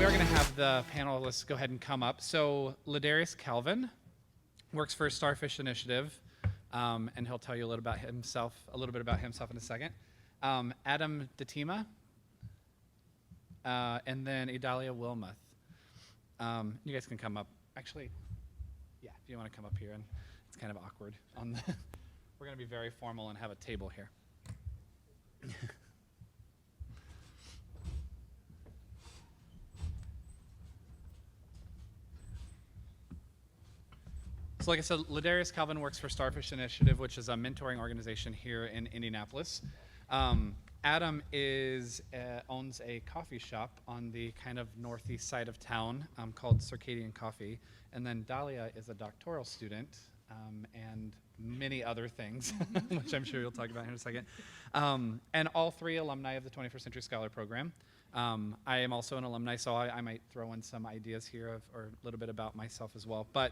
are going to have the panelists go ahead and come up. So LaDarrius Calvin works for Starfish Initiative, and he'll tell you a little bit about himself in a second. Adam Datema, and then Idalia Wilmoth. You guys can come up. Actually, yeah, if you want to come up here, and it's kind of awkward. We're going to be very formal and have a table here. So like I said, LaDarrius Calvin works for Starfish Initiative, which is a mentoring organization here in Indianapolis. Adam owns a coffee shop on the kind of northeast side of town called Circadian Coffee. And then Dahlia is a doctoral student and many other things, which I'm sure you'll talk about in a second. And all three alumni of the 21st Century Scholar Program. I am also an alumni, so I might throw in some ideas here or a little bit about myself as well. But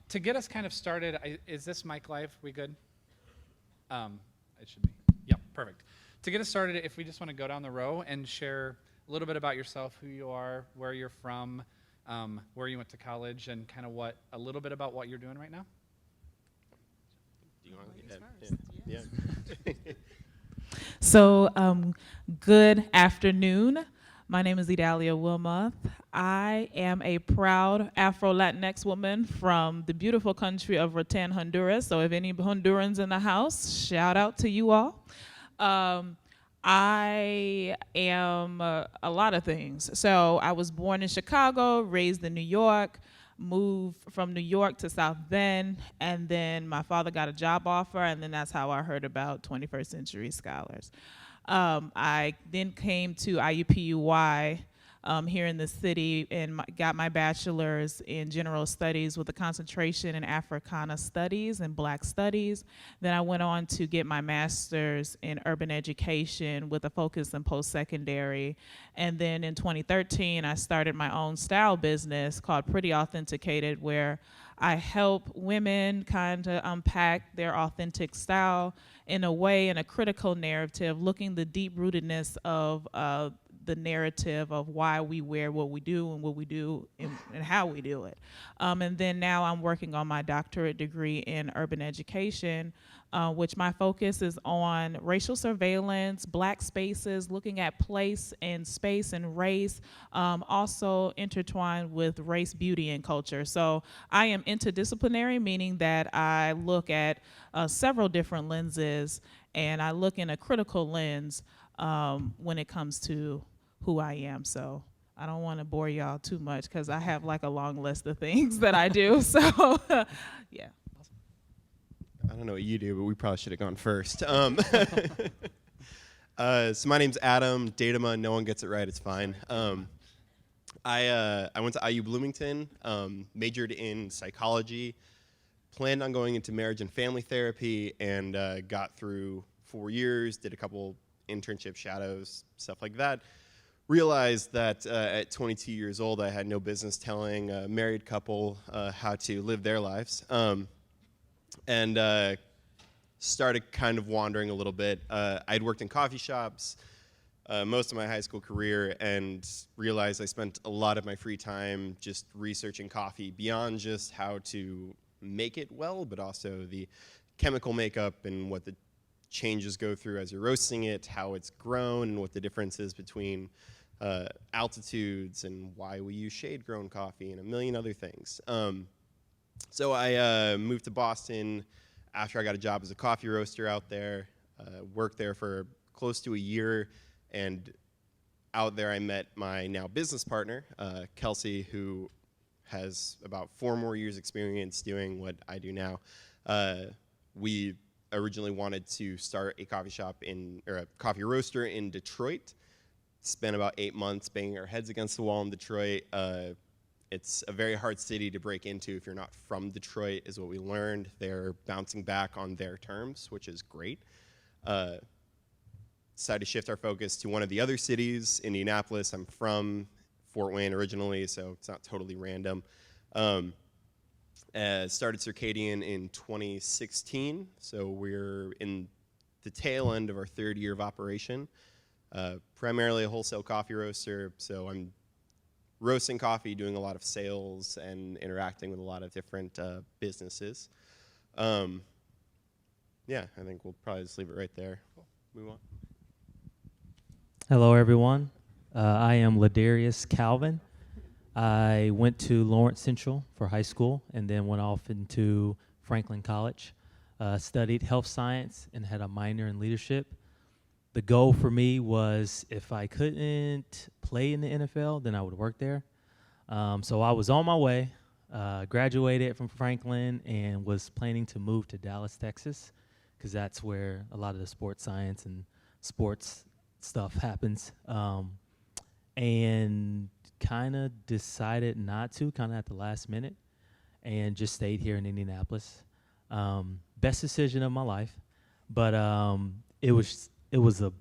to get us kind of started, is this mic live? We good? It should be. Yeah, perfect. To get us started, if we just want to go down the row and share a little bit about yourself, who you are, where you're from, where you went to college, and kind of a little bit about what you're doing right now. Do you want to get that? Yeah. So, good afternoon. My name is Idalia Wilmoth. I am a proud Afro-Latinx woman from the beautiful country of Ratán, Honduras. So if any Hondurans in the house, shout out to you all. I am a lot of things. So I was born in Chicago, raised in New York, moved from New York to South Bend, and then my father got a job offer, and then that's how I heard about 21st Century Scholars. I then came to IUPUI here in the city and got my bachelor's in general studies with a concentration in Africana studies and Black studies. Then I went on to get my master's in urban education with a focus in post-secondary. And then in 2013, I started my own style business called Pretty Authenticated, where I help women kind of unpack their authentic style in a way, in a critical narrative, looking the deep-rootedness of the narrative of why we wear what we do and what we do and how we do it. And then now I'm working on my doctorate degree in urban education, which my focus is on racial surveillance, Black spaces, looking at place and space and race, also intertwined with race, beauty, and culture. So I am interdisciplinary, meaning that I look at several different lenses, and I look in a critical lens when it comes to who I am. So I don't want to bore y'all too much because I have like a long list of things that I do. So yeah. I don't know what you do, but we probably should have gone first. So my name's Adam Datema. No one gets it right. It's fine. I went to IU Bloomington, majored in psychology, planned on going into marriage and family therapy, and got through 4 years, did a couple internship shadows, stuff like that. Realized that at 22 years old, I had no business telling a married couple how to live their lives. And started kind of wandering a little bit. I'd worked in coffee shops most of my high school career and realized I spent a lot of my free time just researching coffee beyond just how to make it well, but also the chemical makeup and what the changes go through as you're roasting it, how it's grown, and what the difference is between altitudes and why we use shade-grown coffee and a million other things. So I moved to Boston after I got a job as a coffee roaster out there, worked there for close to a year, and out there I met my now business partner, Kelsey, who has about 4 more years experience doing what I do now. We originally wanted to start a coffee shop or a coffee roaster in Detroit. Spent about 8 months banging our heads against the wall in Detroit. It's a very hard city to break into if you're not from Detroit, is what we learned. They're bouncing back on their terms, which is great. Decided to shift our focus to one of the other cities, Indianapolis. I'm from Fort Wayne originally, so it's not totally random. Started Circadian in 2016, so we're in the tail end of our 3rd year of operation. Primarily a wholesale coffee roaster, so I'm roasting coffee, doing a lot of sales, and interacting with a lot of different businesses. Yeah, I think we'll probably just leave it right there. Cool. Move on. Hello, everyone. I am LaDarrius Calvin. I went to Lawrence Central for high school and then went off into Franklin College. Studied health science and had a minor in leadership. The goal for me was if I couldn't play in the NFL, then I would work there. So I was on my way, graduated from Franklin, and was planning to move to Dallas, Texas, because that's where a lot of the sports science and sports stuff happens. And kind of decided not to, kind of at the last minute, and just stayed here in Indianapolis. Best decision of my life, but it was a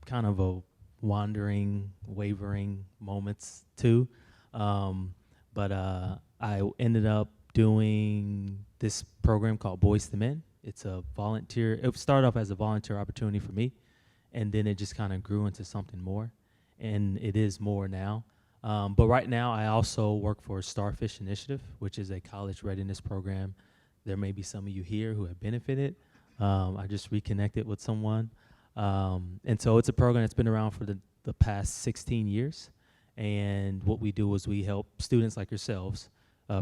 kind of a wandering, wavering moments too. But I ended up doing this program called Boys to Men. It's a volunteer. It started off as a volunteer opportunity for me, and then it just kind of grew into something more, and it is more now. But right now, I also work for Starfish Initiative, which is a college readiness program. There may be some of you here who have benefited. I just reconnected with someone. And so it's a program that's been around for the past 16 years. And what we do is we help students like yourselves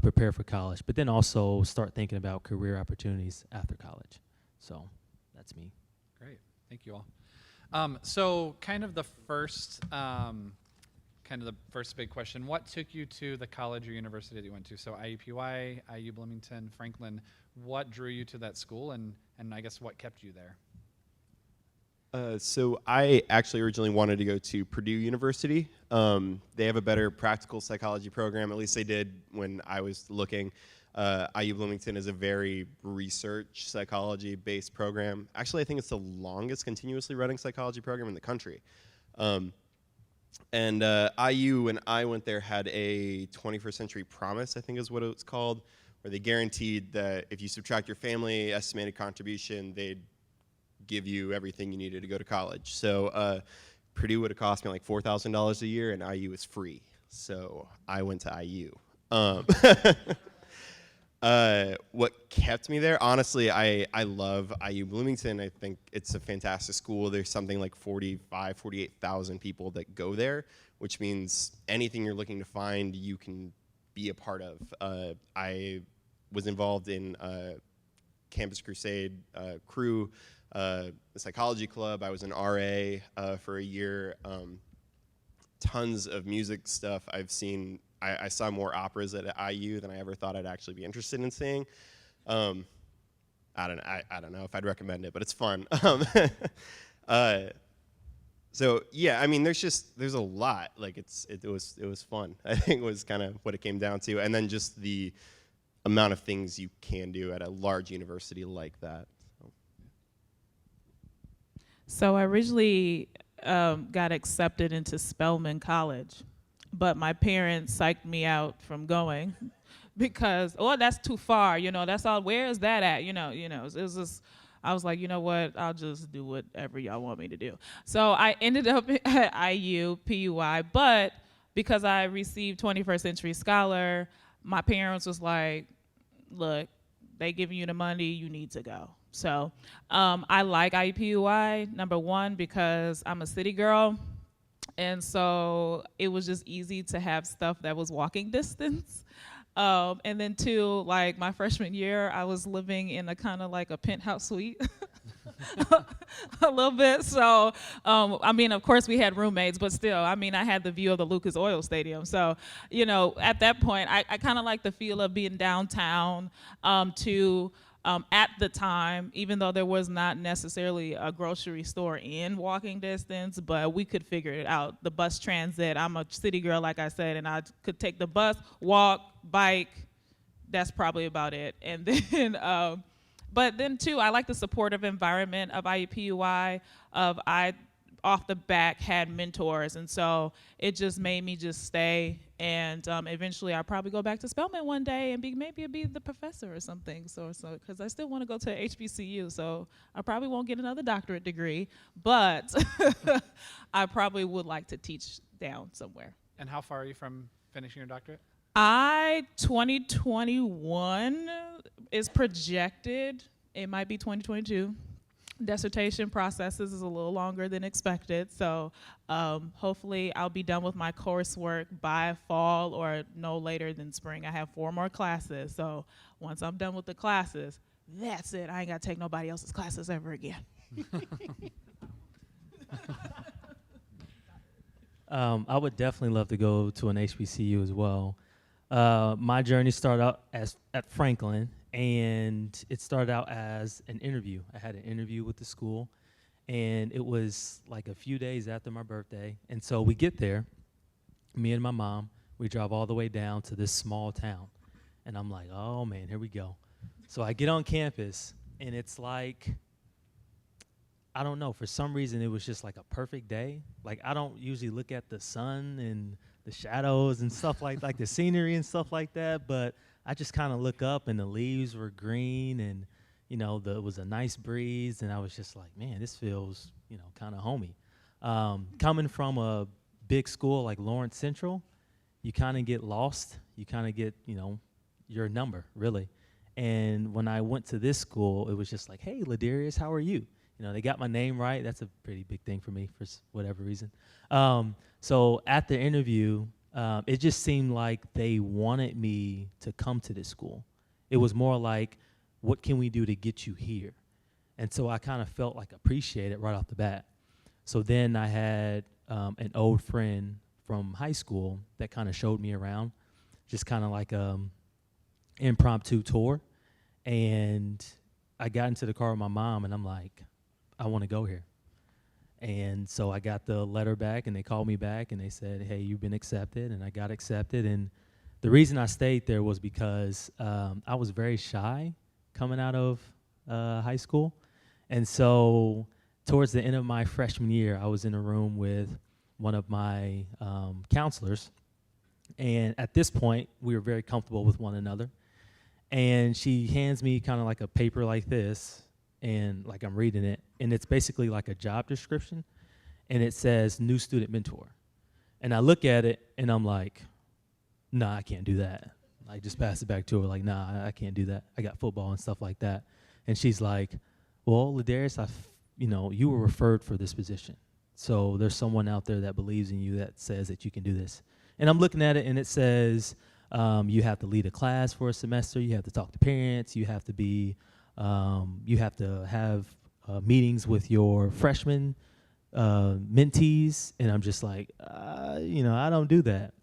prepare for college, but then also start thinking about career opportunities after college. So that's me. Great. Thank you all. So kind of the first big question, what took you to the college or university that you went to? So IUPUI, IU Bloomington, Franklin, what drew you to that school, and I guess what kept you there? So I actually originally wanted to go to Purdue University. They have a better practical psychology program, at least they did when I was looking. IU Bloomington is a very research psychology-based program. Actually, I think it's the longest continuously running psychology program in the country. And IU, when I went there, had a 21st Century Promise, I think is what it's called, where they guaranteed that if you subtract your family estimated contribution, they'd give you everything you needed to go to college. So Purdue would have cost me like $4,000 a year, and IU is free. So I went to IU. What kept me there? Honestly, I love IU Bloomington. I think it's a fantastic school. There's something like 48,000 people that go there, which means anything you're looking to find, you can be a part of. I was involved in Campus Crusade crew, the psychology club. I was an RA for a year. Tons of music stuff I've seen. I saw more operas at IU than I ever thought I'd actually be interested in seeing. I don't know if I'd recommend it, but it's fun. So yeah, I mean, there's a lot. Like it was fun. I think was kind of what it came down to, and then just the amount of things you can do at a large university like that. So I originally got accepted into Spelman College, but my parents psyched me out from going because, oh, that's too far. That's all. Where is that at? It was just. I was like, you know what? I'll just do whatever y'all want me to do. So I ended up at IU, PUI, but because I received 21st Century Scholar, my parents was like, look, they giving you the money, you need to go. So I like IUPUI, number one, because I'm a city girl. And so it was just easy to have stuff that was walking distance. And then two, like my freshman year, I was living in a kind of like a penthouse suite. A little bit. So, I mean, of course we had roommates, but still, I mean, I had the view of the Lucas Oil Stadium. So, at that point, I kind of like the feel of being downtown at the time, even though there was not necessarily a grocery store in walking distance, but we could figure it out. The bus transit, I'm a city girl, like I said, and I could take the bus, walk, bike. That's probably about it. And then, but then too, I like the supportive environment of IUPUI. I off the back had mentors, and so it just made me just stay. And eventually, I'll probably go back to Spelman one day and maybe be the professor or something. So because I still want to go to HBCU, so I probably won't get another doctorate degree, but I probably would like to teach down somewhere. And how far are you from finishing your doctorate? 2021 is projected. It might be 2022. Dissertation processes is a little longer than expected, so hopefully I'll be done with my coursework by fall or no later than spring. I have 4 more classes, so once I'm done with the classes, that's it. I ain't got to take nobody else's classes ever again. I would definitely love to go to an HBCU as well. My journey started out at Franklin, and it started out as an interview. I had an interview with the school, and it was like a few days after my birthday. And so we get there, me and my mom, we drive all the way down to this small town. And I'm like, oh man, here we go. So I get on campus, and it's like, I don't know, for some reason it was just like a perfect day. Like, I don't usually look at the sun and the shadows and stuff like the scenery and stuff like that, but I just kind of look up and the leaves were green, and it was a nice breeze, and I was just like, man, this feels kind of homey. Coming from a big school like Lawrence Central, you kind of get lost. You kind of get your number, really. And when I went to this school, it was just like, hey, LaDarrius, how are you? They got my name right. That's a pretty big thing for me for whatever reason. So at the interview, it just seemed like they wanted me to come to this school. It was more like, what can we do to get you here? And so I kind of felt like appreciated right off the bat. So then I had an old friend from high school that kind of showed me around, just kind of like impromptu tour. And I got into the car with my mom, and I'm like, I want to go here. And so I got the letter back, and they called me back, and they said, hey, you've been accepted, and I got accepted. And the reason I stayed there was because I was very shy coming out of high school. And so towards the end of my freshman year, I was in a room with one of my counselors. And at this point, we were very comfortable with one another. And she hands me kind of like a paper like this, and like I'm reading it, and it's basically like a job description, and it says new student mentor. And I look at it, and I'm like, nah, I can't do that. I just pass it back to her like, nah, I can't do that. I got football and stuff like that. And she's like, well, LaDarrius, you were referred for this position. So there's someone out there that believes in you that says that you can do this. And I'm looking at it, and it says you have to lead a class for a semester. You have to talk to parents. You have to be you have to have meetings with your freshman mentees, and I'm just like, I don't do that.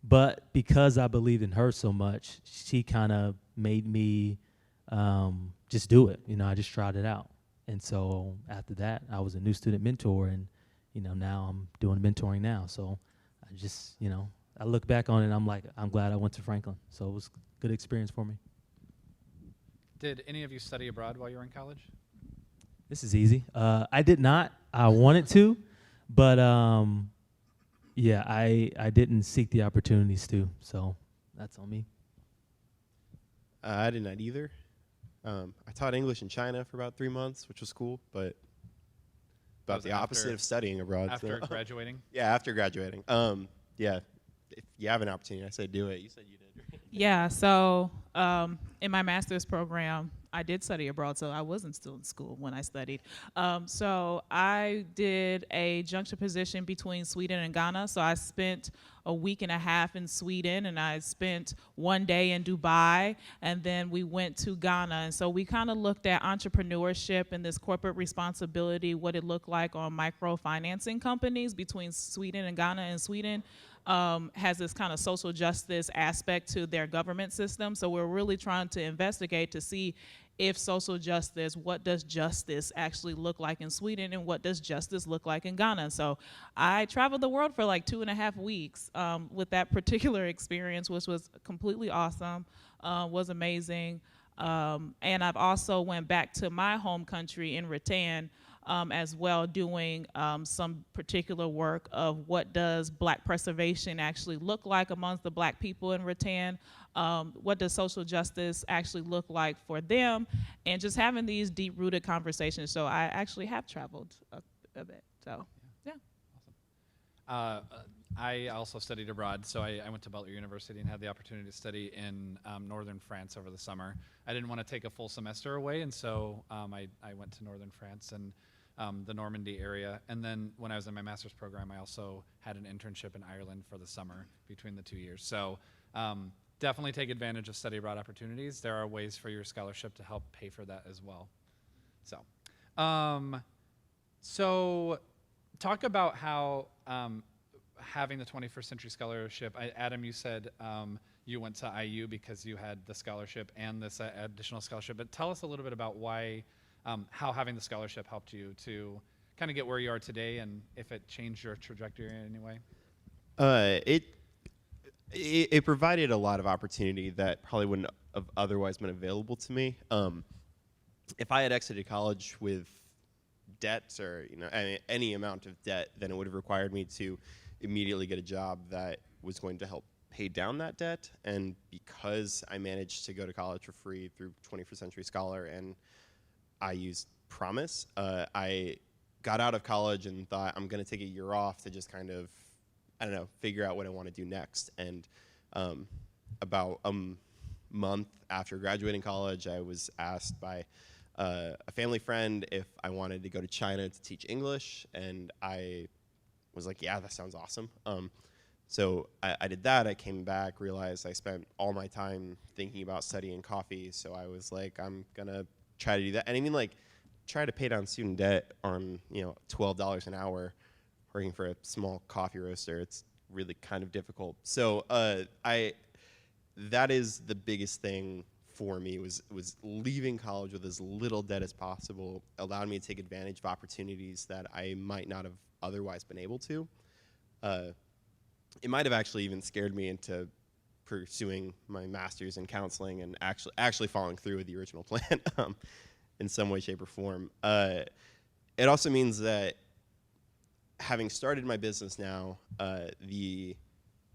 But because I believed in her so much, she kind of made me just do it. I just tried it out. And so after that, I was a new student mentor, and now I'm doing mentoring now. So I just, I look back on it, and I'm like, I'm glad I went to Franklin. So it was a good experience for me. Did any of you study abroad while you were in college? This is easy. I did not. I wanted to, but yeah, I didn't seek the opportunities to, so that's on me. I did not either. I taught English in China for about 3 months, which was cool, but about the opposite of studying abroad. After graduating? Yeah, after graduating. Yeah, if you have an opportunity, I say do it. You said you did. Yeah, so in my master's program, I did study abroad, so I wasn't still in school when I studied. So I did a juxtaposition between Sweden and Ghana. So I spent a week and a half in Sweden, and I spent 1 day in Dubai, and then we went to Ghana. And so we kind of looked at entrepreneurship and this corporate responsibility, what it looked like on microfinancing companies between Sweden and Ghana. And Sweden has this kind of social justice aspect to their government system. So we're really trying to investigate to see if social justice, what does justice actually look like in Sweden, and what does justice look like in Ghana? So I traveled the world for like 2.5 weeks with that particular experience, which was completely awesome, was amazing. And I've also went back to my home country in Rattan as well, doing some particular work of what does Black preservation actually look like amongst the Black people in Rattan, what does social justice actually look like for them, and just having these deep-rooted conversations. So I actually have traveled a bit, so yeah. I also studied abroad, so I went to Butler University and had the opportunity to study in northern France over the summer. I didn't want to take a full semester away, and so I went to northern France and the Normandy area. And then when I was in my master's program, I also had an internship in Ireland for the summer between the 2 years. So definitely take advantage of study abroad opportunities. There are ways for your scholarship to help pay for that as well. So talk about how having the 21st Century Scholarship, Adam, you said you went to IU because you had the scholarship and this additional scholarship, but tell us a little bit about why, how having the scholarship helped you to kind of get where you are today, and if it changed your trajectory in any way. It provided a lot of opportunity that probably wouldn't have otherwise been available to me. If I had exited college with debt or any amount of debt, then it would have required me to immediately get a job that was going to help pay down that debt. And because I managed to go to college for free through 21st Century Scholar and I used Promise, I got out of college and thought I'm going to take a year off to just kind of, I don't know, figure out what I want to do next. And about a month after graduating college, I was asked by a family friend if I wanted to go to China to teach English, and I was like, yeah, that sounds awesome. So I did that. I came back, realized I spent all my time thinking about studying coffee, so I was like, I'm gonna try to do that. And I mean, like, try to pay down student debt on $12 an hour working for a small coffee roaster. It's really kind of difficult. So that is the biggest thing for me, was leaving college with as little debt as possible, allowed me to take advantage of opportunities that I might not have otherwise been able to. It might have actually even scared me into pursuing my master's in counseling and actually following through with the original plan in some way, shape, or form. It also means that having started my business now, the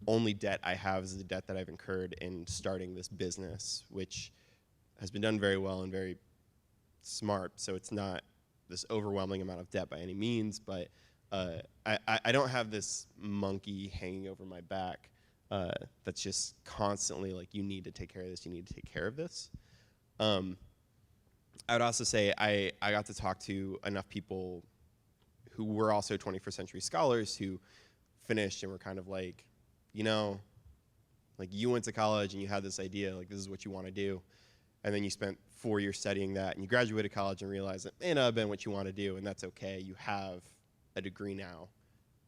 only debt I have is the debt that I've incurred in starting this business, which has been done very well and very smart. So it's not this overwhelming amount of debt by any means, but I don't have this monkey hanging over my back that's just constantly like, you need to take care of this, you need to take care of this. I would also say I got to talk to enough people who were also 21st Century Scholars who finished and were kind of like, like, you went to college and you had this idea, like, this is what you want to do. And then you spent 4 years studying that, and you graduated college and realized that may not have been what you want to do, and that's okay. You have a degree now,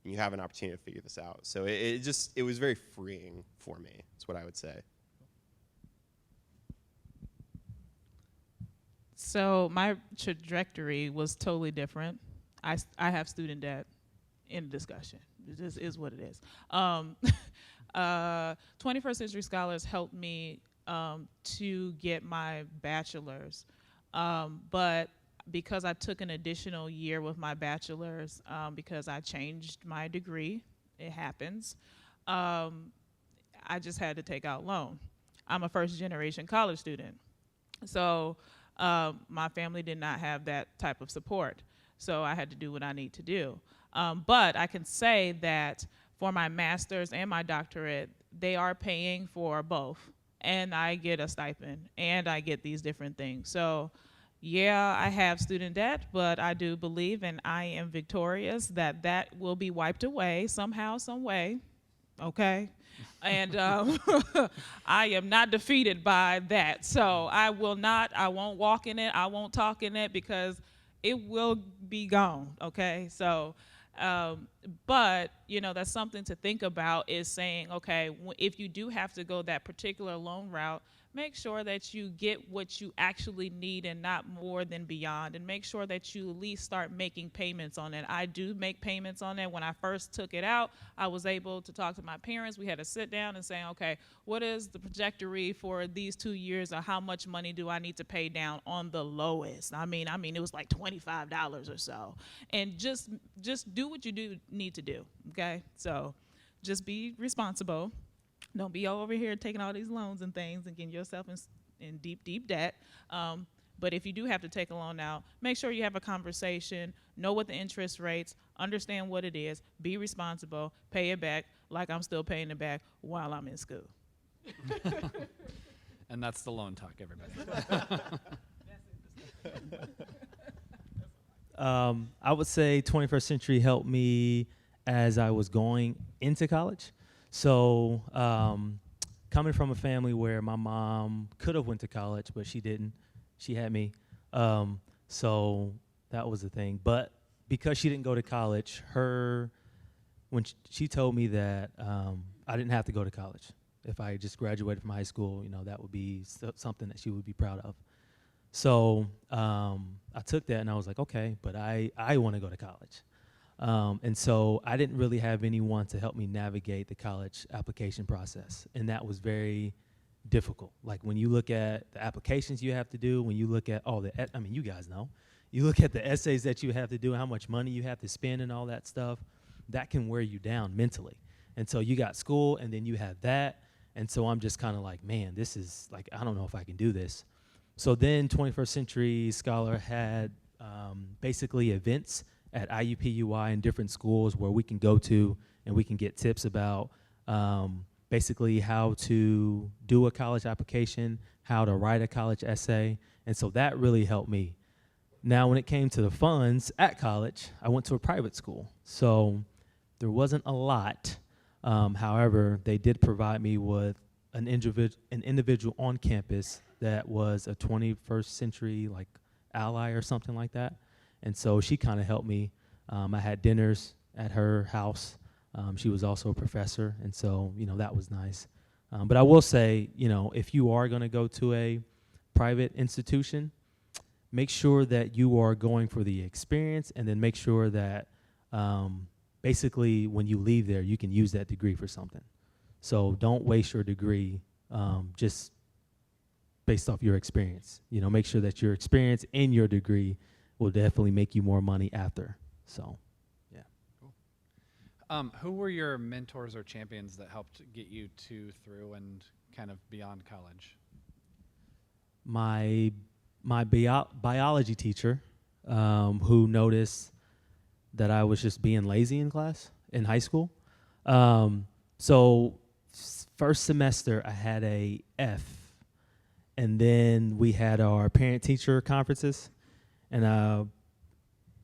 and you have an opportunity to figure this out. So it was very freeing for me, is what I would say. So my trajectory was totally different. I have student debt in discussion. This is what it is. 21st Century Scholars helped me to get my bachelor's, but because I took an additional year with my bachelor's, because I changed my degree, it happens, I just had to take out loan. I'm a first-generation college student, so my family did not have that type of support, so I had to do what I need to do. But I can say that for my master's and my doctorate, they are paying for both, and I get a stipend, and I get these different things. So yeah, I have student debt, but I do believe, and I am victorious, that that will be wiped away somehow, some way, okay? And I am not defeated by that. So I won't walk in it, I won't talk in it, because it will be gone, okay? So, but, that's something to think about, is saying, okay, if you do have to go that particular loan route, make sure that you get what you actually need and not more than beyond, and make sure that you at least start making payments on it. I do make payments on it. When I first took it out, I was able to talk to my parents. We had to sit down and say, okay, what is the trajectory for these 2 years, or how much money do I need to pay down on the lowest? I mean, it was like $25 or so. And just do what you need to do, okay? So just be responsible. Don't be over here taking all these loans and things and getting yourself in deep, deep debt. But if you do have to take a loan out, make sure you have a conversation, know what the interest rates, understand what it is, be responsible, pay it back like I'm still paying it back while I'm in school. And that's the loan talk, everybody. I would say 21st Century helped me as I was going into college. So coming from a family where my mom could have went to college, but she didn't. She had me. So that was the thing. But because she didn't go to college, when she told me that I didn't have to go to college. If I just graduated from high school, that would be something that she would be proud of. So I took that and I was like, okay, but I want to go to college. And so I didn't really have anyone to help me navigate the college application process. And that was very difficult. Like when you look at the applications you have to do, when you look at you guys know, you look at the essays that you have to do, how much money you have to spend and all that stuff, that can wear you down mentally. And so you got school and then you have that. And so I'm just kind of like, man, this is like, I don't know if I can do this. So then 21st Century Scholar had basically events at IUPUI and different schools where we can go to and we can get tips about basically how to do a college application, how to write a college essay. And so that really helped me. Now, when it came to the funds at college, I went to a private school. So there wasn't a lot. However, they did provide me with an individual on campus that was a 21st Century like ally or something like that. And so she kind of helped me. I had dinners at her house. She was also a professor, and so that was nice. But I will say, if you are going to go to a private institution, make sure that you are going for the experience, and then make sure that basically when you leave there, you can use that degree for something. So don't waste your degree just based off your experience. Make sure that your experience and your degree will definitely make you more money after. So, yeah. Cool. Who were your mentors or champions that helped get you through and kind of beyond college? My biology teacher, who noticed that I was just being lazy in class in high school. So first semester I had a F, and then we had our parent-teacher conferences. And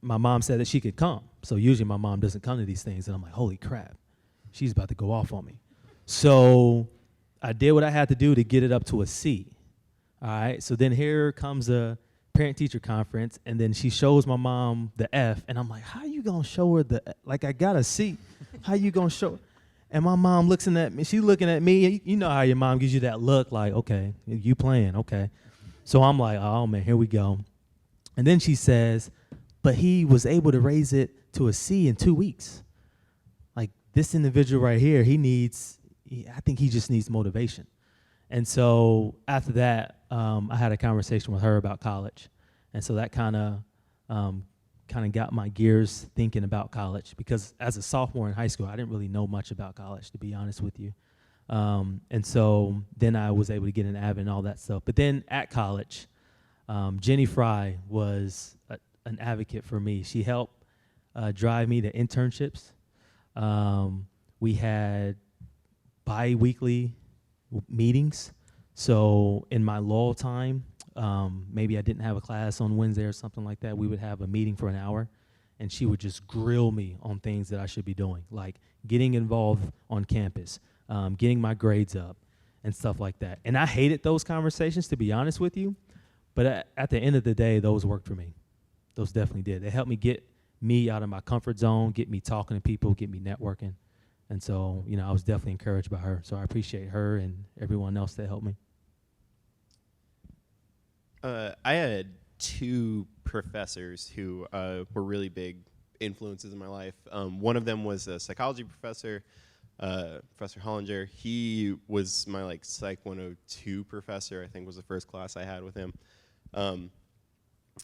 my mom said that she could come. So usually my mom doesn't come to these things. And I'm like, holy crap, she's about to go off on me. So I did what I had to do to get it up to a C. All right. So then here comes a parent-teacher conference. And then she shows my mom the F. And I'm like, how you going to show her I got a C. How you going to show her? And my mom looking at me. She's looking at me. You know how your mom gives you that look like, okay, you playing. Okay. So I'm like, oh, man, here we go. And then she says, but he was able to raise it to a C in 2 weeks. Like this individual right here, I think he just needs motivation. And so after that, I had a conversation with her about college. And so that kind of got my gears thinking about college, because as a sophomore in high school, I didn't really know much about college, to be honest with you. And so then I was able to get an Avid and all that stuff. But then at college, Jenny Fry was an advocate for me. She helped drive me to internships. We had bi-weekly meetings. So in my lull time, maybe I didn't have a class on Wednesday or something like that, we would have a meeting for an hour, and she would just grill me on things that I should be doing, like getting involved on campus, getting my grades up, and stuff like that. And I hated those conversations, to be honest with you. But at the end of the day, those worked for me. Those definitely did. They helped me get me out of my comfort zone, get me talking to people, get me networking. And so, I was definitely encouraged by her. So I appreciate her and everyone else that helped me. I had two professors who were really big influences in my life. One of them was a psychology professor, Professor Hollinger. He was my Psych 102 professor, I think was the first class I had with him.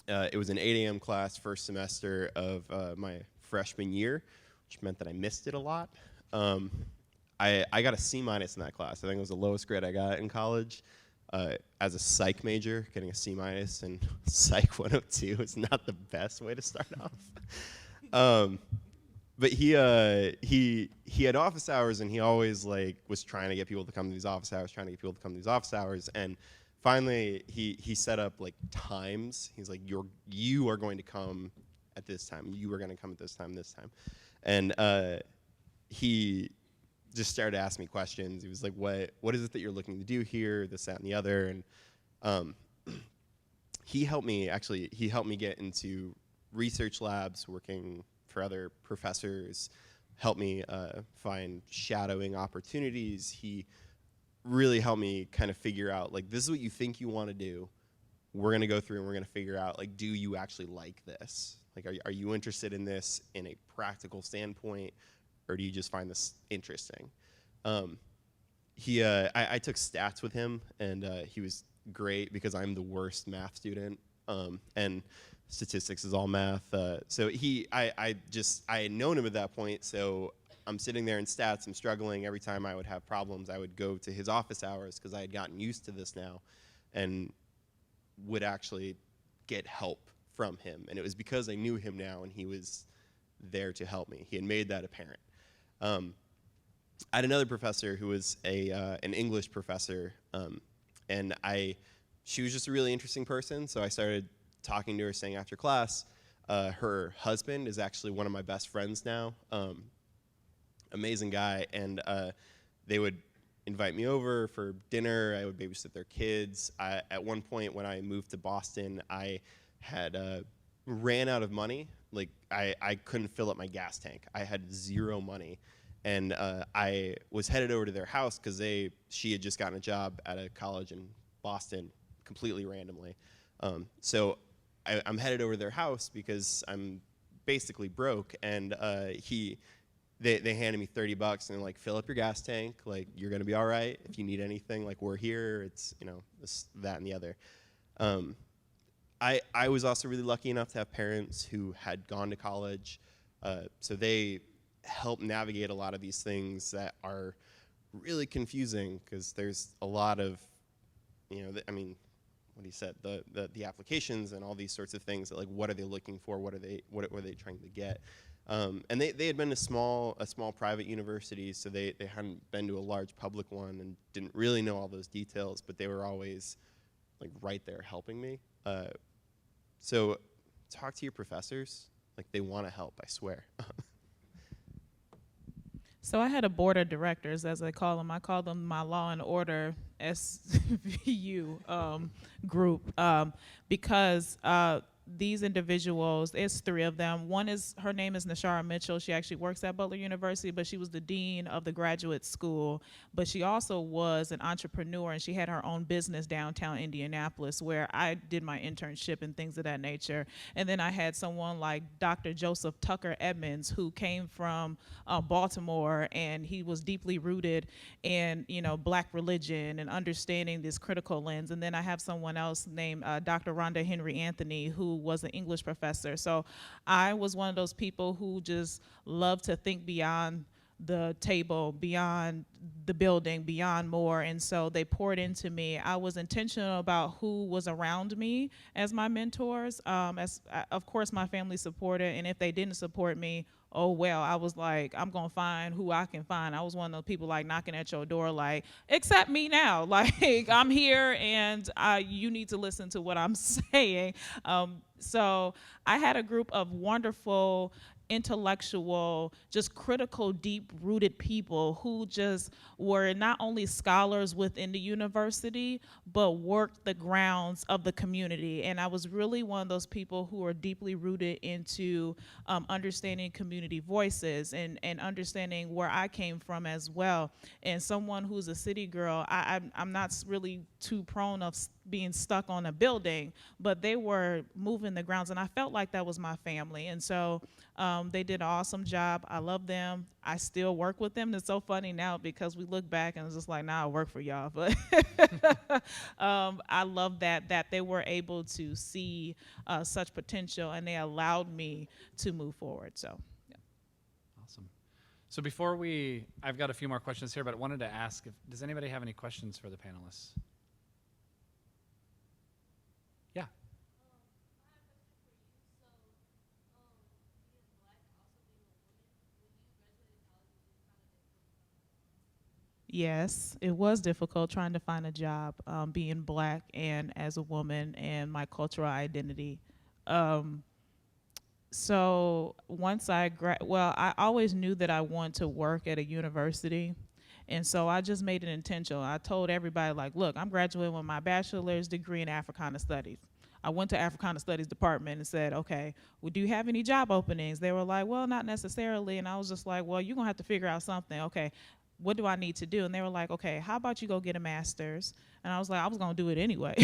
It was an 8 a.m. class, first semester of my freshman year, which meant that I missed it a lot. I got a C- in that class. I think it was the lowest grade I got in college. as a psych major, getting a C- and Psych 102 is not the best way to start off. But he had office hours, and he always like was trying to get people to come to these office hours, and finally he set up like times. He's like, you are going to come at this time, you are going to come at this time, and he just started asking me questions. He was like, what is it that you're looking to do here, this, that, and the other, and he helped me get into research labs, working for other professors, helped me find shadowing opportunities. He really helped me kind of figure out, like, this is what you think you want to do. We're going to go through and we're going to figure out, like, do you actually like this? Like, are you interested in this in a practical standpoint, or do you just find this interesting? I took stats with him, and he was great because I'm the worst math student, and statistics is all math. So I had known him at that point, so I'm sitting there in stats, I'm struggling. Every time I would have problems, I would go to his office hours because I had gotten used to this now, and would actually get help from him. And it was because I knew him now, and he was there to help me. He had made that apparent. I had another professor who was an English professor, and she was just a really interesting person, so I started talking to her, saying after class. Her husband is actually one of my best friends now. Amazing guy, and they would invite me over for dinner. I would babysit their kids. At one point when I moved to Boston, I had ran out of money. Like, I couldn't fill up my gas tank. I had zero money, and I was headed over to their house because she had just gotten a job at a college in Boston completely randomly. So I'm headed over to their house because I'm basically broke, and they handed me $30 and they're like, fill up your gas tank, like, you're gonna be all right. If you need anything, like, we're here. It's, this, that, and the other. I was also really lucky enough to have parents who had gone to college, so they helped navigate a lot of these things that are really confusing, because there's a lot of, what he said, the applications and all these sorts of things that, like, what are they looking for? What were they trying to get? And they had been to a small private university, so they hadn't been to a large public one and didn't really know all those details, but they were always, like, right there helping me. So talk to your professors. Like, they want to help, I swear. So I had a board of directors, as I call them. I call them my Law and Order SVU group, because these individuals, there's three of them. Her name is Nashara Mitchell. She actually works at Butler University, but she was the dean of the graduate school. But she also was an entrepreneur, and she had her own business downtown Indianapolis, where I did my internship and things of that nature. And then I had someone like Dr. Joseph Tucker Edmonds, who came from Baltimore, and he was deeply rooted in, Black religion and understanding this critical lens. And then I have someone else named Dr. Rhonda Henry Anthony, who was an English professor. So I was one of those people who just loved to think beyond the table, beyond the building, beyond more. And so they poured into me. I was intentional about who was around me as my mentors. Of course, my family supported, and if they didn't support me, oh well. I was like, I'm gonna find who I can find. I was one of those people, like, knocking at your door, like, accept me now. Like, I'm here, and you need to listen to what I'm saying. So I had a group of wonderful, intellectual, just critical, deep-rooted people who just were not only scholars within the university, but worked the grounds of the community. And I was really one of those people who are deeply rooted into understanding community voices and understanding where I came from as well. And someone who's a city girl, I'm not really too prone of being stuck on a building, but they were moving the grounds, and I felt like that was my family. And so they did an awesome job. I love them. I still work with them. It's so funny now because we look back and it's just like, nah, I work for y'all. But I love that they were able to see such potential, and they allowed me to move forward. So, yeah. Awesome. So I've got a few more questions here, but I wanted to ask, does anybody have any questions for the panelists? Yes, it was difficult trying to find a job, being black and as a woman and my cultural identity. Um, so once I always knew that I wanted to work at a university. And so I just made it intentional. I told everybody, like, look, I'm graduating with my bachelor's degree in Africana Studies. I went to Africana Studies department and said, okay, well, do you have any job openings? They were like, well, not necessarily. And I was just like, well, you're going to have to figure out something. Okay, what do I need to do? And they were like, okay, how about you go get a master's? And I was like, I was going to do it anyway.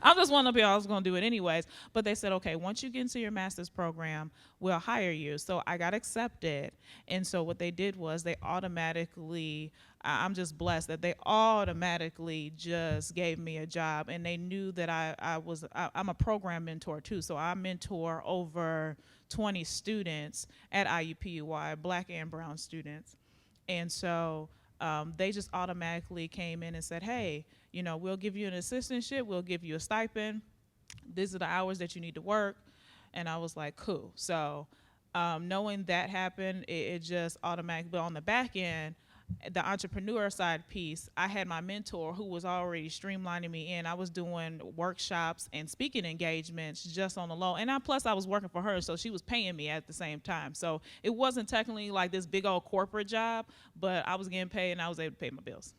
I'm just one of people, I was going to do it anyways. But they said, okay, once you get into your master's program, we'll hire you. So I got accepted. And so what they did was they automatically, I'm just blessed that they automatically just gave me a job. And they knew that I'm a program mentor too. So I mentor over 20 students at IUPUI, black and brown students. And so they just automatically came in and said, hey, you know, we'll give you an assistantship, we'll give you a stipend, these are the hours that you need to work. And I was like, cool. So knowing that happened, it just automatically, but on the back end, the entrepreneur side piece, I had my mentor who was already streamlining me in. I was doing workshops and speaking engagements just on the low. And plus I was working for her, so she was paying me at the same time. So it wasn't technically like this big old corporate job, but I was getting paid and I was able to pay my bills.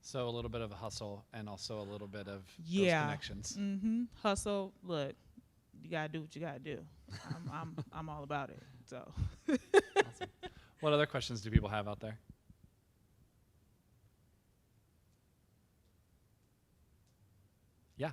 So a little bit of a hustle and also a little bit of those Yeah. connections. Mm-hmm. Hustle. Look, you gotta do what you gotta do. I'm all about it. So. Awesome. What other questions do people have out there? Yeah.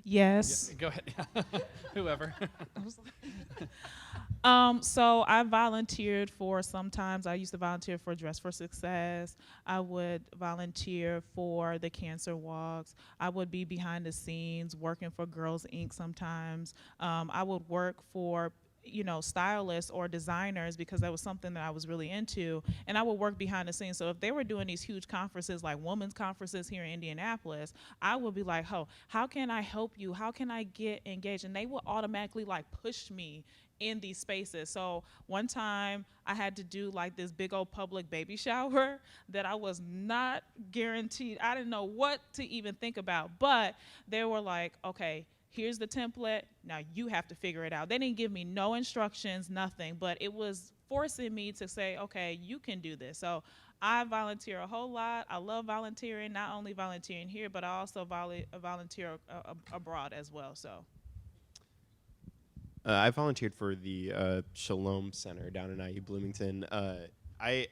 Yes. Yeah, go ahead. Whoever. So I volunteered for, sometimes I used to volunteer for Dress for Success. I would volunteer for the cancer walks. I would be behind the scenes working for Girls Inc. sometimes. I would work for, you know, stylists or designers because that was something that I was really into, and I would work behind the scenes. So if they were doing these huge conferences like women's conferences here in Indianapolis, I would be like, oh, how can I help you? How can I get engaged? And they would automatically like push me in these spaces. So one time I had to do like this big old public baby shower that I was not guaranteed. I didn't know what to even think about, but they were like, okay, here's the template, now you have to figure it out. They didn't give me no instructions, nothing, but it was forcing me to say, okay, you can do this. So I volunteer a whole lot. I love volunteering, not only volunteering here, but I also volunteer abroad as well. So. I volunteered for the Shalom Center down in IU Bloomington. I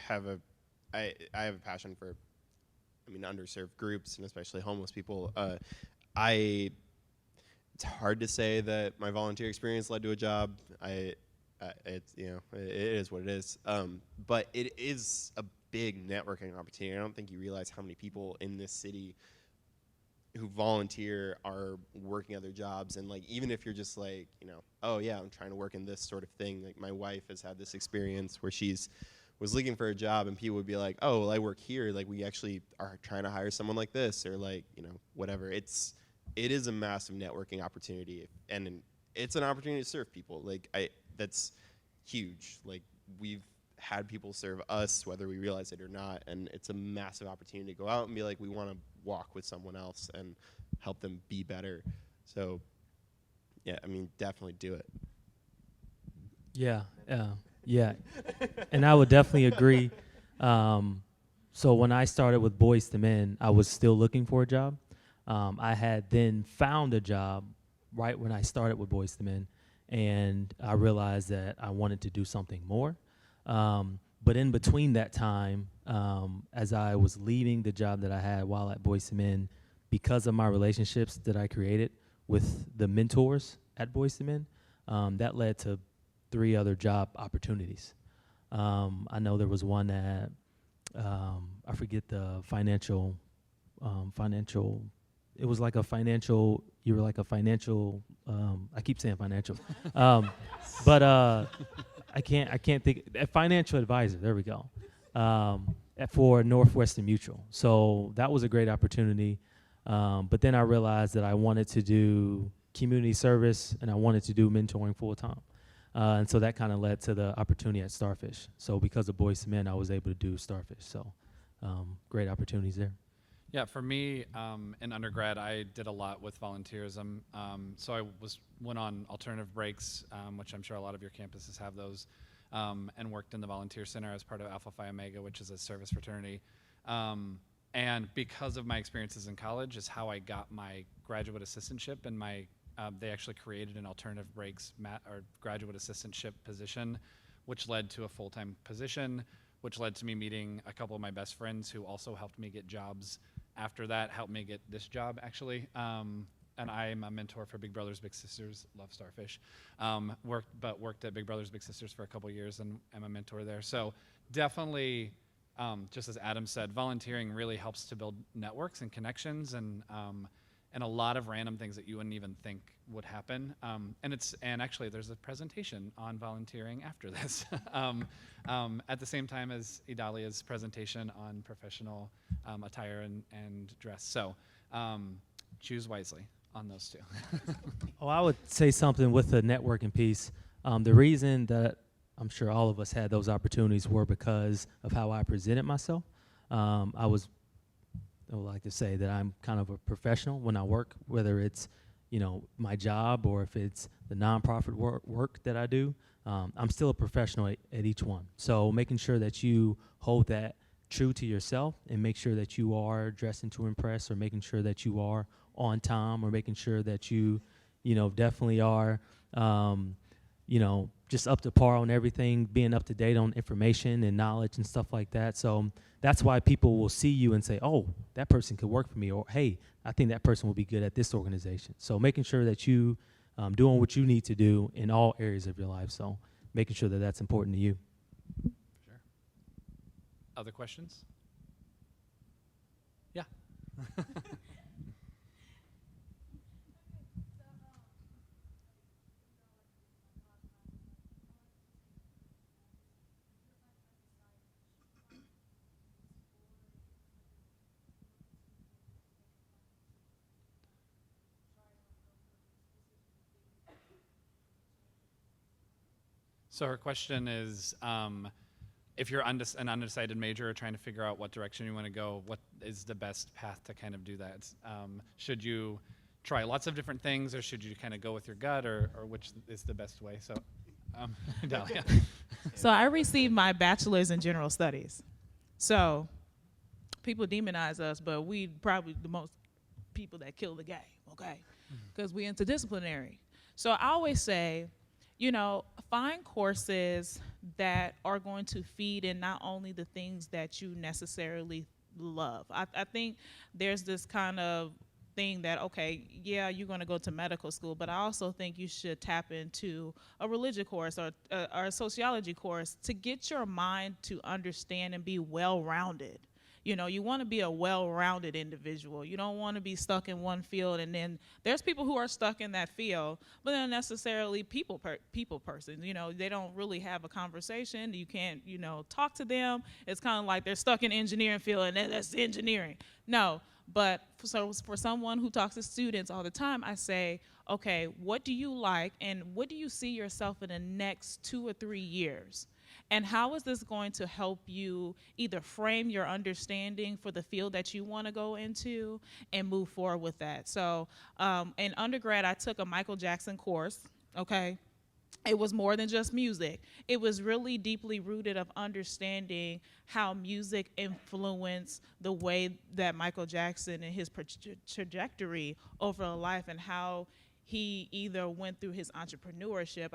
have a passion for, underserved groups and especially homeless people. It's hard to say that my volunteer experience led to a job. It is what it is. But it is a big networking opportunity. I don't think you realize how many people in this city who volunteer are working other jobs. And like, even if you're just like, oh yeah, I'm trying to work in this sort of thing. Like my wife has had this experience where was looking for a job and people would be like, oh, well, I work here. Like we actually are trying to hire someone like this, or like, whatever. It is a massive networking opportunity, and it's an opportunity to serve people. Like that's huge. Like we've had people serve us whether we realize it or not, and it's a massive opportunity to go out and be like, we want to walk with someone else and help them be better. So yeah, definitely do it. Yeah, yeah, and I would definitely agree. So when I started with Boys to Men, I was still looking for a job. I had then found a job right when I started with Boys to Men, and I realized that I wanted to do something more. But in between that time, as I was leaving the job that I had while at Boys to Men, because of my relationships that I created with the mentors at Boys to Men, that led to 3 other job opportunities. I know there was one at, I forget the financial, it was like a financial, you were like a financial, I keep saying financial, but I I can't think. A financial advisor. There we go. For Northwestern Mutual. So that was a great opportunity. But then I realized that I wanted to do community service and I wanted to do mentoring full time. And so that kind of led to the opportunity at Starfish. So because of Boys to Men, I was able to do Starfish. So great opportunities there. Yeah, for me, in undergrad, I did a lot with volunteerism. So I went on alternative breaks, which I'm sure a lot of your campuses have those, and worked in the volunteer center as part of Alpha Phi Omega, which is a service fraternity. And because of my experiences in college is how I got my graduate assistantship, and they actually created an alternative breaks or graduate assistantship position, which led to a full-time position, which led to me meeting a couple of my best friends who also helped me get jobs after that, helped me get this job actually. And I'm a mentor for Big Brothers Big Sisters, love Starfish. Worked at Big Brothers Big Sisters for a couple of years and am a mentor there. So definitely, just as Adam said, volunteering really helps to build networks and connections and a lot of random things that you wouldn't even think would happen. And actually there's a presentation on volunteering after this at the same time as Idalia's presentation on professional attire and dress. So choose wisely on those two. Oh, I would say something with the networking piece. The reason that I'm sure all of us had those opportunities were because of how I presented myself. I would like to say that I'm kind of a professional when I work, whether it's, my job or if it's the nonprofit work that I do. I'm still a professional at each one. So making sure that you hold that true to yourself and make sure that you are dressing to impress, or making sure that you are on time, or making sure that you, definitely are, just up to par on everything, being up to date on information and knowledge and stuff like that. So that's why people will see you and say, oh, that person could work for me, or hey, I think that person will be good at this organization. So making sure that you doing what you need to do in all areas of your life. So making sure that that's important to you. For sure. Other questions? Yeah. So her question is, if you're an undecided major or trying to figure out what direction you want to go, what is the best path to kind of do that? Should you try lots of different things, or should you kind of go with your gut, or which is the best way? So, Dalia. So I received my bachelor's in general studies. So people demonize us, but we probably the most people that kill the game, okay? Because we interdisciplinary. So I always say, find courses that are going to feed in not only the things that you necessarily love. I think there's this kind of thing that, okay, yeah, you're going to go to medical school, but I also think you should tap into a religion course or a sociology course to get your mind to understand and be well-rounded. You want to be a well-rounded individual. You don't want to be stuck in one field, and then there's people who are stuck in that field, but they're not necessarily people person. They don't really have a conversation. You can't, talk to them. It's kind of like they're stuck in engineering field, and that's engineering. No, but for someone who talks to students all the time, I say, okay, what do you like, and what do you see yourself in the next 2 or 3 years? And how is this going to help you either frame your understanding for the field that you want to go into and move forward with that? So in undergrad, I took a Michael Jackson course, okay? It was more than just music. It was really deeply rooted of understanding how music influenced the way that Michael Jackson and his trajectory over life, and how he either went through his entrepreneurship,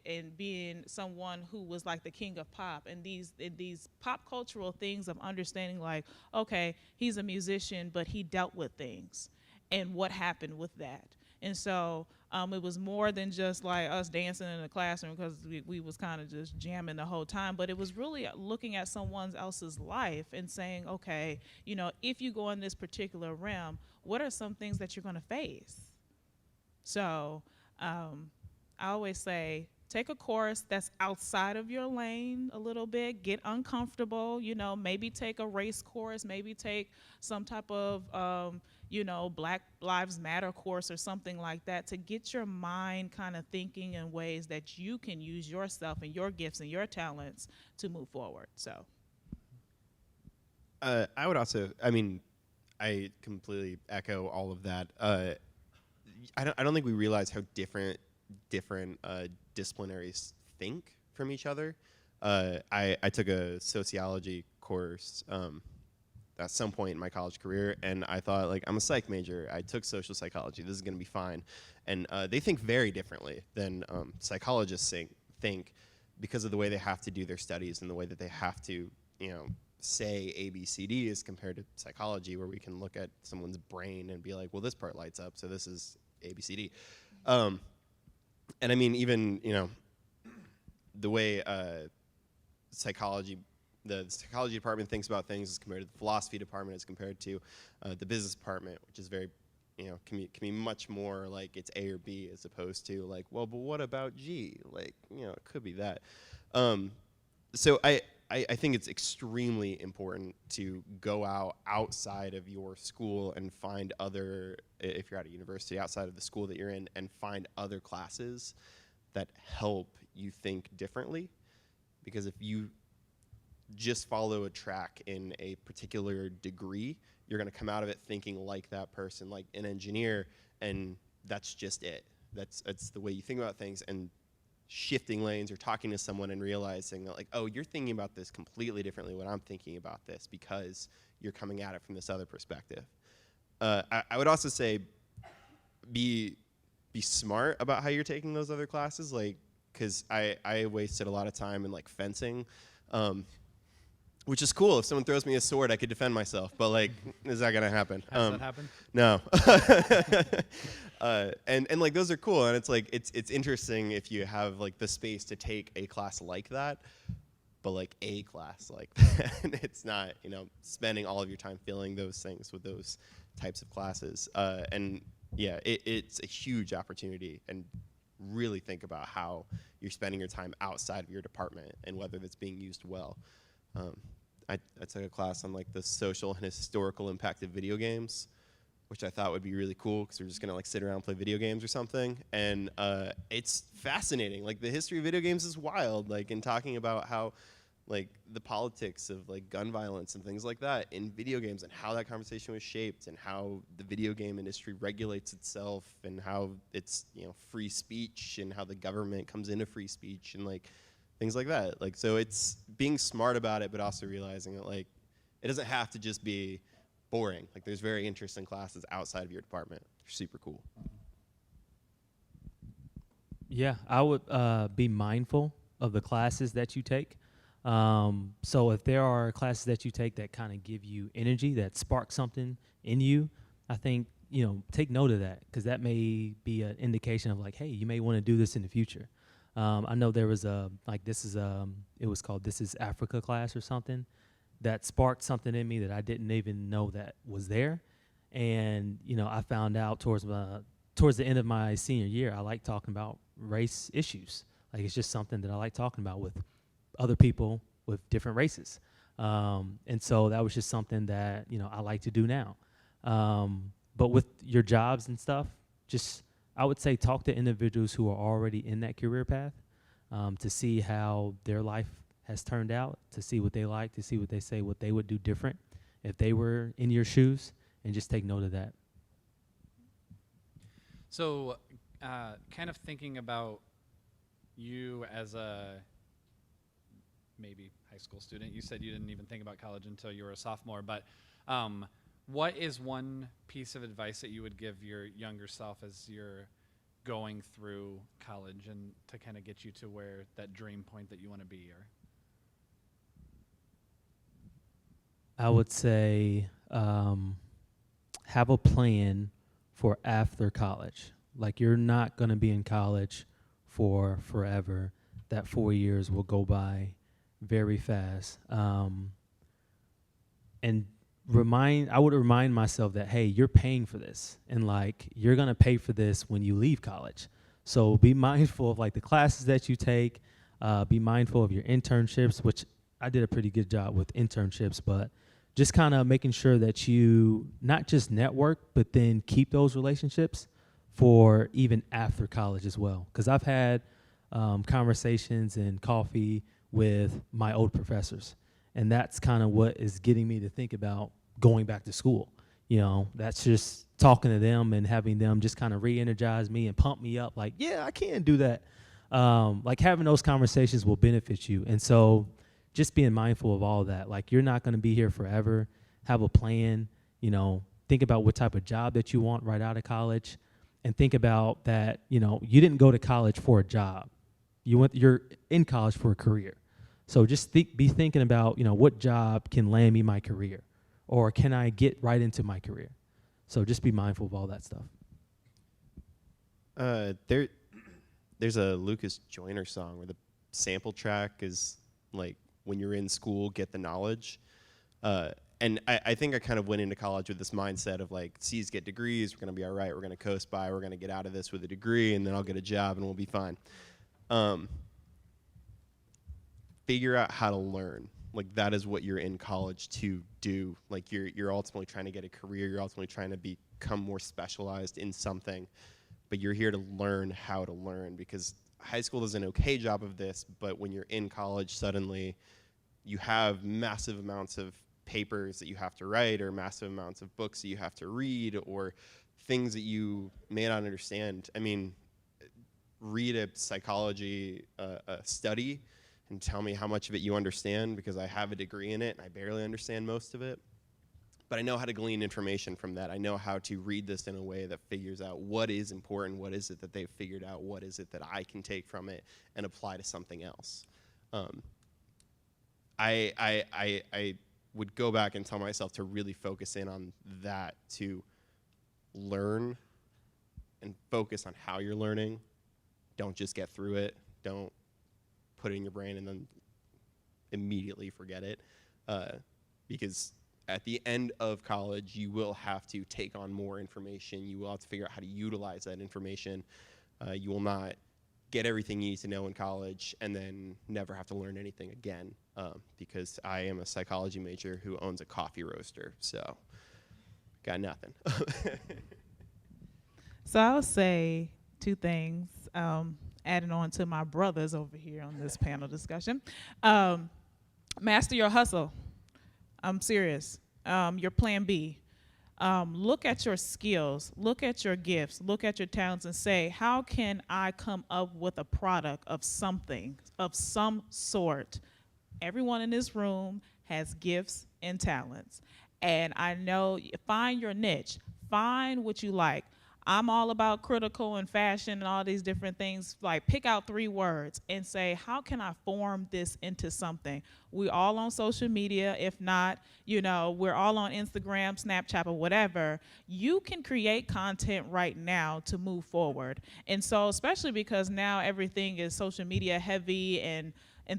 and being someone who was like the king of pop, and these pop cultural things of understanding, like, okay, he's a musician, but he dealt with things, and what happened with that. And so it was more than just like us dancing in the classroom, because we was kind of just jamming the whole time, but it was really looking at someone else's life and saying, okay, if you go in this particular realm, what are some things that you're going to face? So I always say, take a course that's outside of your lane a little bit, get uncomfortable, maybe take a race course, maybe take some type of, Black Lives Matter course or something like that to get your mind kind of thinking in ways that you can use yourself and your gifts and your talents to move forward. So. I would also, I completely echo all of that. I don't think we realize how different disciplinaries think from each other. I took a sociology course at some point in my college career, and I thought, like, I'm a psych major. I took social psychology. This is going to be fine. And they think very differently than psychologists think because of the way they have to do their studies and the way that they have to, say ABCD as compared to psychology, where we can look at someone's brain and be like, well, this part lights up, so this is ABCD. And I mean, even, the way the psychology department thinks about things as compared to the philosophy department, as compared to the business department, which is very, can be much more like it's A or B as opposed to like, well, but what about G? Like, it could be that. So I think it's extremely important to go outside of your school and find other, if you're at a university, outside of the school that you're in, and find other classes that help you think differently. Because if you just follow a track in a particular degree, you're going to come out of it thinking like that person, like an engineer, and that's just it. That's the way you think about things. And shifting lanes or talking to someone and realizing that, like, oh, you're thinking about this completely differently when I'm thinking about this because you're coming at it from this other perspective. I would also say be smart about how you're taking those other classes, like, because I wasted a lot of time in, like, fencing, which is cool. If someone throws me a sword, I could defend myself, but, like, is that gonna happen? Has that happened? No. And like, those are cool, and it's like, it's interesting if you have, like, the space to take a class like that, but, like, a class like that. It's not, spending all of your time filling those things with those types of classes. And yeah, it's a huge opportunity, and really think about how you're spending your time outside of your department and whether that's being used well. I took a class on, like, the social and historical impact of video games, which I thought would be really cool because we're just gonna, like, sit around and play video games or something. And it's fascinating. Like, the history of video games is wild. Like, in talking about how, like, the politics of, like, gun violence and things like that in video games, and how that conversation was shaped, and how the video game industry regulates itself, and how it's, free speech, and how the government comes into free speech, and, like, things like that. Like, so it's being smart about it, but also realizing that, like, it doesn't have to just be boring. Like, there's very interesting classes outside of your department. They're super cool. Yeah, I would be mindful of the classes that you take. So if there are classes that you take that kind of give you energy, that spark something in you, I think, take note of that, because that may be an indication of, like, hey, you may want to do this in the future. I know there was it was called This is Africa class or something that sparked something in me that I didn't even know that was there. And, I found out towards the end of my senior year, I like talking about race issues. Like, it's just something that I like talking about with other people with different races. And so that was just something that, I like to do now. But with your jobs and stuff, I would say talk to individuals who are already in that career path to see how their life has turned out, to see what they like, to see what they say, what they would do different if they were in your shoes, and just take note of that. So kind of thinking about you as a maybe high school student, you said you didn't even think about college until you were a sophomore, but what is one piece of advice that you would give your younger self as you're going through college, and to kind of get you to where that dream point that you want to be? Or I would say have a plan for after college. Like, you're not going to be in college for forever. That 4 years will go by very fast. And I would remind myself that, hey, you're paying for this, and, like, you're going to pay for this when you leave college. So be mindful of like the classes that you take. Be mindful of your internships, which I did a pretty good job with internships, but just kind of making sure that you not just network, but then keep those relationships for even after college as well. Because I've had conversations and coffee with my old professors, and that's kind of what is getting me to think about going back to school. You know, that's just talking to them and having them just kind of re-energize me and pump me up like, yeah, I can do that. Like having those conversations will benefit you. And so just being mindful of all of that. Like you're not going to be here forever. Have a plan, you know, think about what type of job that you want right out of college, and think about that, you know, you didn't go to college for a job. You're in college for a career. So just be thinking about, you know, what job can land me my career, or can I get right into my career? So just be mindful of all that stuff. There's a Lucas Joyner song where the sample track is like, when you're in school, get the knowledge. And I think I kind of went into college with this mindset of like, C's get degrees, we're going to be all right, we're going to coast by, we're going to get out of this with a degree, and then I'll get a job and we'll be fine. Figure out how to learn. Like that is what you're in college to do. Like you're ultimately trying to get a career, you're ultimately trying to become more specialized in something, but you're here to learn how to learn, because high school does an okay job of this, but when you're in college, suddenly you have massive amounts of papers that you have to write, or massive amounts of books that you have to read, or things that you may not understand. I mean, read a psychology study and tell me how much of it you understand, because I have a degree in it and I barely understand most of it. But I know how to glean information from that. I know how to read this in a way that figures out what is important, what is it that they've figured out, what is it that I can take from it and apply to something else. I would go back and tell myself to really focus in on that, to learn and focus on how you're learning. Don't just get through it. Don't put it in your brain and then immediately forget it. Because at the end of college, you will have to take on more information. You will have to figure out how to utilize that information. You will not get everything you need to know in college and then never have to learn anything again, because I am a psychology major who owns a coffee roaster, so got nothing. So I'll say two things, adding on to my brothers over here on this panel discussion. Master your hustle. I'm serious. Your plan B. Look at your skills, look at your gifts, look at your talents, and say, how can I come up with a product of something, of some sort? Everyone in this room has gifts and talents. And I know, find your niche, find what you like. I'm all about critical and fashion and all these different things. Like, pick out 3 words and say, how can I form this into something? We all on social media. If not, you know, we're all on Instagram, Snapchat, or whatever. You can create content right now to move forward. And so, especially because now everything is social media heavy and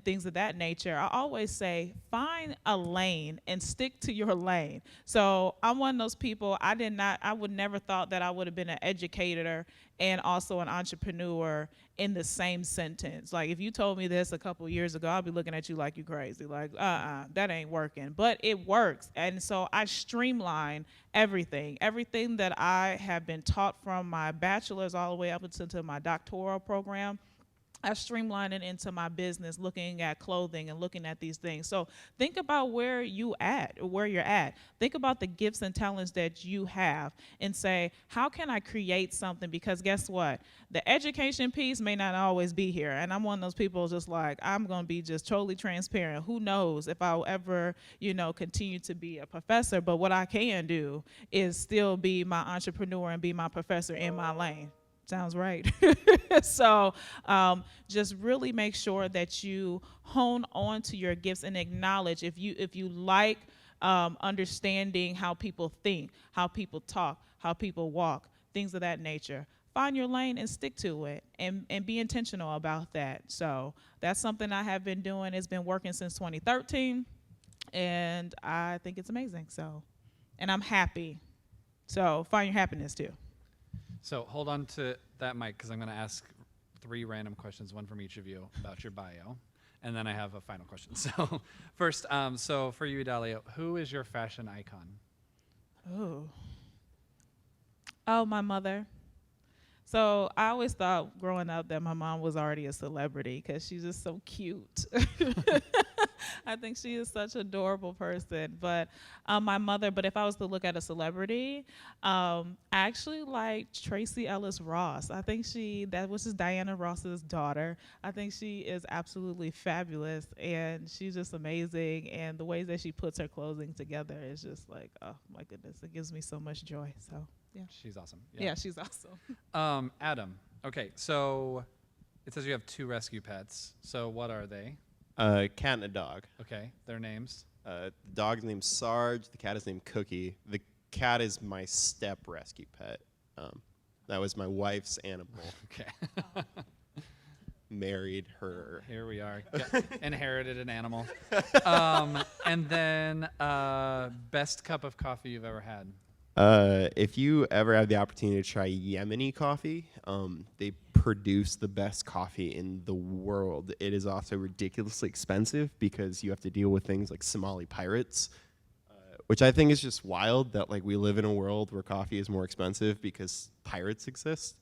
things of that nature, I always say, find a lane and stick to your lane. So I'm one of those people, I would never thought that I would have been an educator and also an entrepreneur in the same sentence. Like, if you told me this a couple years ago, I'd be looking at you like you crazy, like, that ain't working. But it works. And so I streamline everything that I have been taught from my bachelor's all the way up into my doctoral program. I streamline it into my business, looking at clothing and looking at these things. So think about where you're at. Think about the gifts and talents that you have and say, how can I create something? Because guess what? The education piece may not always be here. And I'm one of those people just like, I'm going to be just totally transparent. Who knows if I'll ever, continue to be a professor. But what I can do is still be my entrepreneur and be my professor in my lane. Sounds right. So just really make sure that you hone on to your gifts and acknowledge if you like understanding how people think, how people talk, how people walk, things of that nature. Find your lane and stick to it and be intentional about that. So that's something I have been doing. It's been working since 2013, and I think it's amazing. So, and I'm happy. So find your happiness too. So hold on to that mic, because I'm going to ask 3 random questions, one from each of you, about your bio. And then I have a final question. So first, so for you, Idalia, who is your fashion icon? Oh, my mother. So I always thought growing up that my mom was already a celebrity because she's just so cute. I think she is such an adorable person. But my mother, but if I was to look at a celebrity, I actually like Tracy Ellis Ross. I think that was just Diana Ross's daughter. I think she is absolutely fabulous, and she's just amazing. And the ways that she puts her clothing together is just like, oh my goodness, it gives me so much joy. So yeah. She's awesome. Yeah, she's awesome. Adam, okay, so it says you have 2 rescue pets. So what are they? Cat and a dog. Okay, their names. The dog's named Sarge. The cat is named Cookie. The cat is my step rescue pet. That was my wife's animal. Okay. Married her. Here we are. Inherited an animal. And then best cup of coffee you've ever had. If you ever have the opportunity to try Yemeni coffee, they produce the best coffee in the world. It is also ridiculously expensive because you have to deal with things like Somali pirates, which I think is just wild that like we live in a world where coffee is more expensive because pirates exist.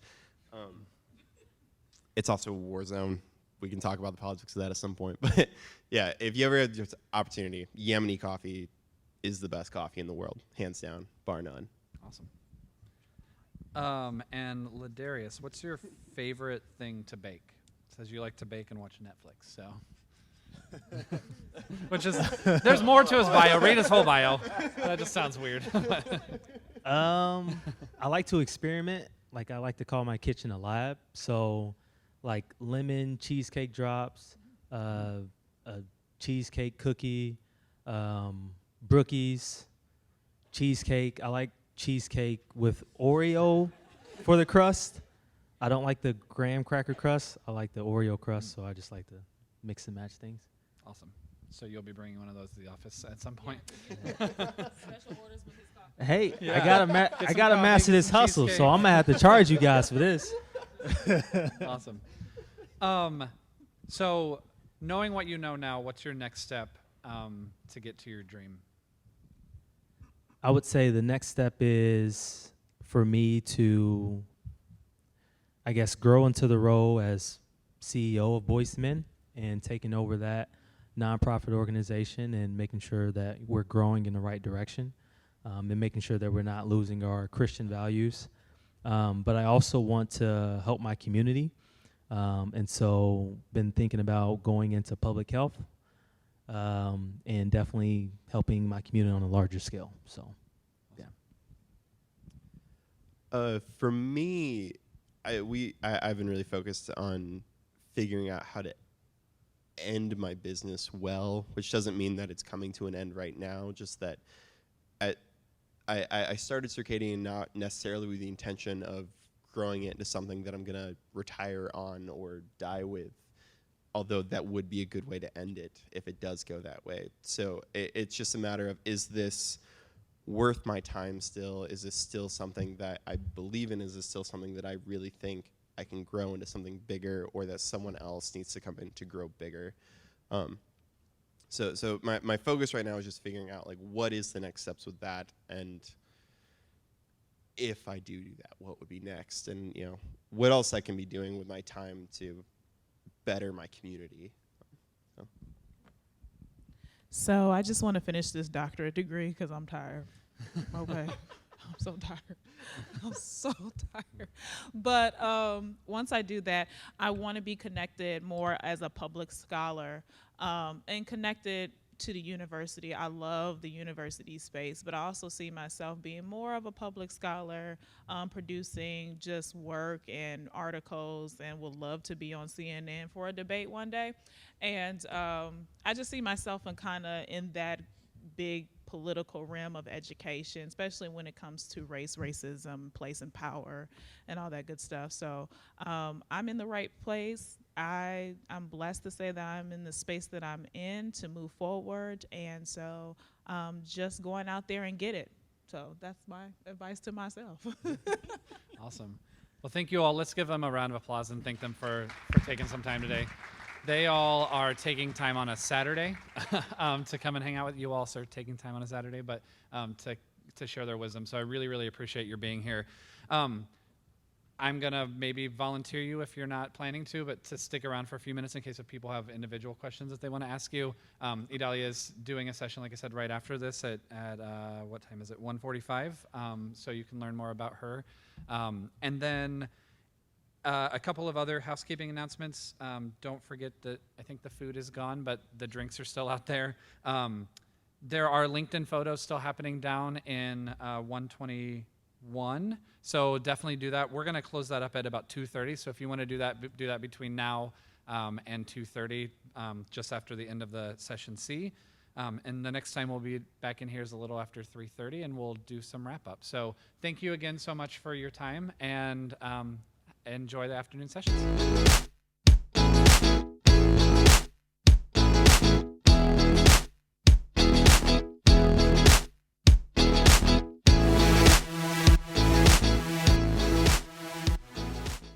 It's also a war zone. We can talk about the politics of that at some point. But yeah, if you ever have the opportunity, Yemeni coffee is the best coffee in the world, hands down, bar none. Awesome. And LaDarrius, what's your favorite thing to bake? It says you like to bake and watch Netflix, so. Which is, there's more to his bio. Read his whole bio. That just sounds weird. I like to experiment. Like I like to call my kitchen a lab. So, like lemon cheesecake drops, a cheesecake cookie, brookies, cheesecake. I like cheesecake with Oreo for the crust. I don't like the graham cracker crust. I like the Oreo crust, so I just like to mix and match things. Awesome. So you'll be bringing one of those to the office at some point. Special orders with his coffee. Hey, Yeah. I gotta coffee, master this some hustle, so cheesecake. I'm gonna have to charge you guys for this. Awesome. So knowing what you know now, what's your next step to get to your dream? I would say the next step is for me to, I guess, grow into the role as CEO of Boys to Men and taking over that nonprofit organization and making sure that we're growing in the right direction and making sure that we're not losing our Christian values. But I also want to help my community. And so been thinking about going into public health and definitely helping my community on a larger scale. So, yeah. For me, I've been really focused on figuring out how to end my business well, which doesn't mean that it's coming to an end right now, just that I started Circadian not necessarily with the intention of growing it into something that I'm going to retire on or die with, although that would be a good way to end it if it does go that way. So it's just a matter of, is this worth my time still? Is this still something that I believe in? Is this still something that I really think I can grow into something bigger, or that someone else needs to come in to grow bigger? So my focus right now is just figuring out like what is the next steps with that, and if I do that, what would be next, and what else I can be doing with my time to better my community. So I just want to finish this doctorate degree because I'm tired. Okay. I'm so tired. I'm so tired. But once I do that, I want to be connected more as a public scholar and connected to the university. I love the university space, but I also see myself being more of a public scholar, producing just work and articles, and would love to be on CNN for a debate one day. And I just see myself in that big political realm of education, especially when it comes to race, racism, place and power, and all that good stuff. So I'm in the right place. I'm blessed to say that I'm in the space that I'm in to move forward, and so just going out there and get it. So that's my advice to myself. Awesome. Well, thank you all. Let's give them a round of applause and thank them for taking some time today. They all are taking time on a Saturday to come and hang out with you. Also taking time on a Saturday, but to share their wisdom. So I really, really appreciate your being here. I'm going to maybe volunteer you if you're not planning to, but to stick around for a few minutes in case if people have individual questions that they want to ask you. Idalia is doing a session, like I said, right after this at what time is it? 1:45. So you can learn more about her. And then a couple of other housekeeping announcements. Don't forget that I think the food is gone, but the drinks are still out there. There are LinkedIn photos still happening down in 121. So definitely do that. We're going to close that up at about 2:30. So if you want to do that between now and 2:30, just after the end of the session C. And the next time we'll be back in here is a little after 3:30, and we'll do some wrap up. So thank you again so much for your time, and enjoy the afternoon sessions.